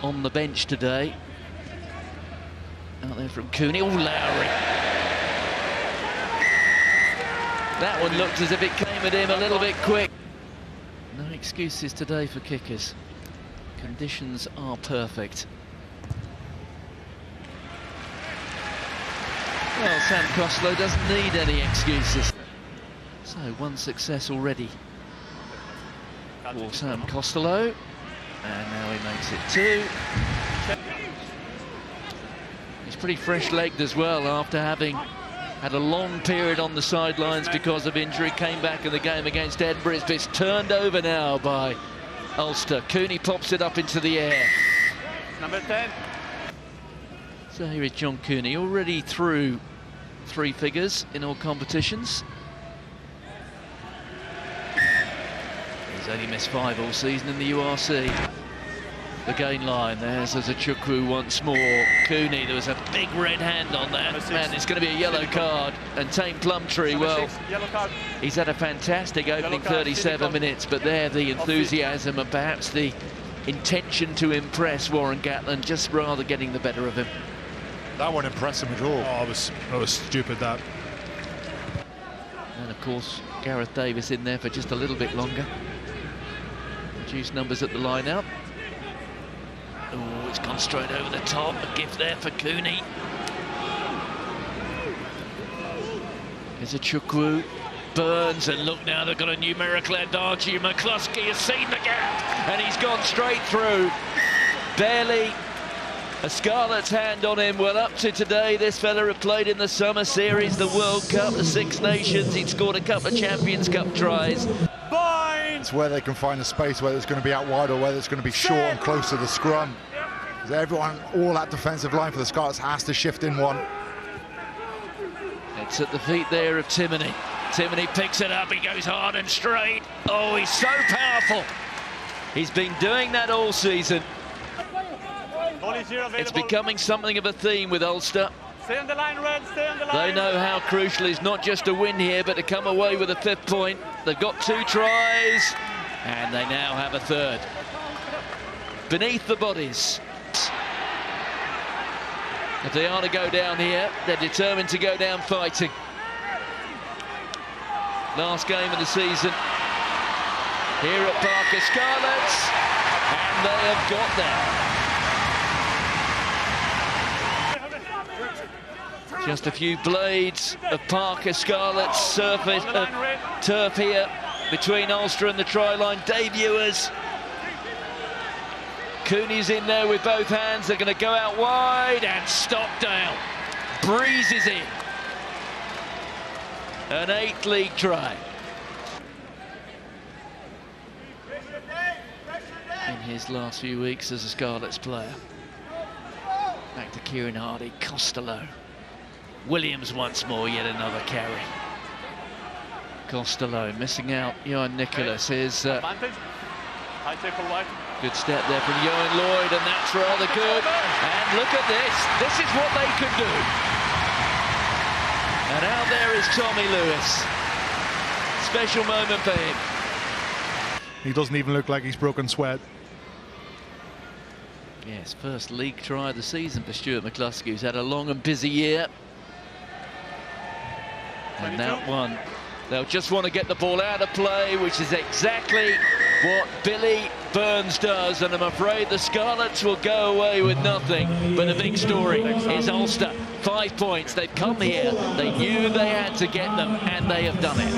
on the bench today. Out there from Cooney. Oh, Lowry. That one looked as if it came at him a little bit quick. No excuses today for kickers. Conditions are perfect. Well, Sam Costello doesn't need any excuses. So, one success already for Sam Costello. And now he makes it 2. He's pretty fresh-legged as well after having had a long period on the sidelines because of injury. Came back in the game against Edinburgh. It's turned over now by Ulster. Cooney pops it up into the air. Number 10. So here is John Cooney, already through 3 figures in all competitions. He's only missed 5 all season in the URC. The gain line, there's Chukwu once more. Cooney, there was a big red hand on that. Man, it's going to be a yellow card. And Tame Plumtree, well, he's had a fantastic opening 37 minutes, but there the enthusiasm and perhaps the intention to impress Warren Gatland just rather getting the better of him. That won't impress him at all. Oh, that was stupid, that. And of course, Gareth Davis in there for just a little bit longer. Reduced numbers at the line-out. Oh, it's gone straight over the top. A gift there for Cooney. Here's a Chukwu. Burns, and look now, they've got a numerical advantage. McCluskey has seen the gap, and he's gone straight through. Barely a Scarlet's hand on him. Well, up to today, this fella had played in the Summer Series, the World Cup, the Six Nations. He'd scored a couple of Champions Cup tries. It's where they can find a space, whether it's going to be out wide or whether it's going to be short and close to the scrum. Everyone, all that defensive line for the Scarlets has to shift in one. It's at the feet there of Timoney. Timoney picks it up, he goes hard and straight. Oh, he's so powerful. He's been doing that all season. It's becoming something of a theme with Ulster. Stay on the line, Red, stay on the line. They know how crucial it is not just to win here, but to come away with a 5th point. They've got 2 tries, and they now have a 3rd. Beneath the bodies. If they are to go down here, they're determined to go down fighting. Last game of the season here at Parker Scarlets, and they have got there. Just a few blades of Parker Scarlet's surface of turf here between Ulster and the try line. Dave Ewers. Cooney's in there with both hands. They're going to go out wide, and Stockdale breezes in. An 8th league try. In his last few weeks as a Scarlets player. Back to Kieran Hardy, Costello. Williams once more, yet another carry. Costello missing out. Johan Nicholas is good step there from Johan Lloyd, and that's rather good. And look at this. This is what they can do. And out there is Tommy Lewis. Special moment for him. He doesn't even look like he's broken sweat. Yes, first league try of the season for Stuart McCluskey, who's had a long and busy year. And that one, they'll just want to get the ball out of play, which is exactly what Billy Burns does. And I'm afraid the Scarlets will go away with nothing. But the big story is Ulster. 5 points. They've come here. They knew they had to get them, and they have done it.